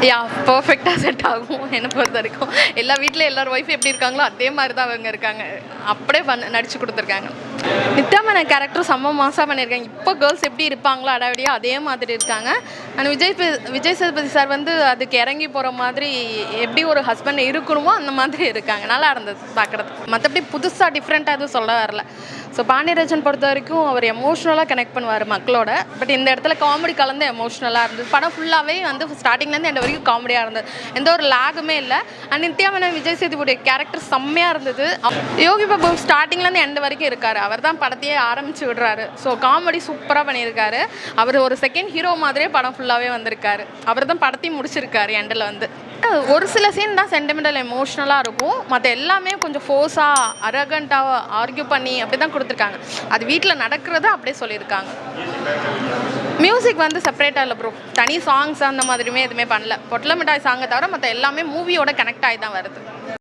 யா பர்ஃபெக்டாக செட் ஆகும் என்னை பொறுத்த வரைக்கும். எல்லா வீட்டில் எல்லார் ஒய்ஃப் எப்படி இருக்காங்களோ அதே மாதிரி தான் அவங்க இருக்காங்க. அப்படியே நடிச்சு கொடுத்துருக்காங்க. நித்யா மேனன் கேரக்டரும் செம்ம மாசாக பண்ணியிருக்காங்க. இப்போ கேர்ள்ஸ் எப்படி இருப்பாங்களோ அடாவடியாக அதே மாதிரி இருக்காங்க. அண்ட் விஜய் சேதுபதி சார் வந்து அதுக்கு இறங்கி போகிற மாதிரி எப்படி ஒரு ஹஸ்பண்ட் இருக்கணுமோ அந்த மாதிரி இருக்காங்க. நல்லா இருந்தது பார்க்குறதுக்கு. மற்றபடி புதுசாக டிஃப்ரெண்ட்டாக எதுவும் சொல்ல வரல. ஸோ பாண்டியராஜன் பொறுத்த வரைக்கும் அவர் எமோஷ்னலாக கனெக்ட் பண்ணுவார் மக்களோட. பட் இந்த இடத்துல காமெடி கலந்து எமோஷ்னலாக இருந்தது. படம் ஃபுல்லாகவே வந்து ஸ்டார்டிங்லேருந்து எண்ட் வரைக்கும் காமெடியாக இருந்தது. எந்த ஒரு லேகுமே இல்லை. அண்ட் நித்யா மேனன் விஜய் சேதுபதி கேரக்டர் செம்மையாக இருந்தது. யோகி பாபு ஸ்டார்டிங்லேருந்து எண்ட் வரைக்கும் இருக்கார். அவர் தான் படத்தையே ஆரம்பித்து விடுறாரு. ஸோ காமெடி சூப்பராக பண்ணியிருக்காரு. அவர் ஒரு செகண்ட் ஹீரோ மாதிரியே படம் ஃபுல்லாகவே வந்திருக்காரு. அவர் தான் படத்தையும் முடிச்சிருக்காரு எண்டில் வந்து. ஒரு சில சீன் தான் சென்டிமெண்டல் எமோஷ்னலாக இருக்கும். மற்ற எல்லாமே கொஞ்சம் ஃபோர்ஸாக அரகண்ட்டாக ஆர்கியூ பண்ணி அப்படி தான் கொடுத்துருக்காங்க. அது வீட்டில் நடக்கிறத அப்படியே சொல்லியிருக்காங்க. மியூசிக் வந்து செப்பரேட்டாக இல்லை ப்ரோ. தனி சாங்ஸ் அந்த மாதிரியுமே எதுவுமே பண்ணல. பொட்டல மிட்டாய் சாங்கை தவிர மற்ற எல்லாமே மூவியோட கனெக்ட் ஆகி தான் வருது.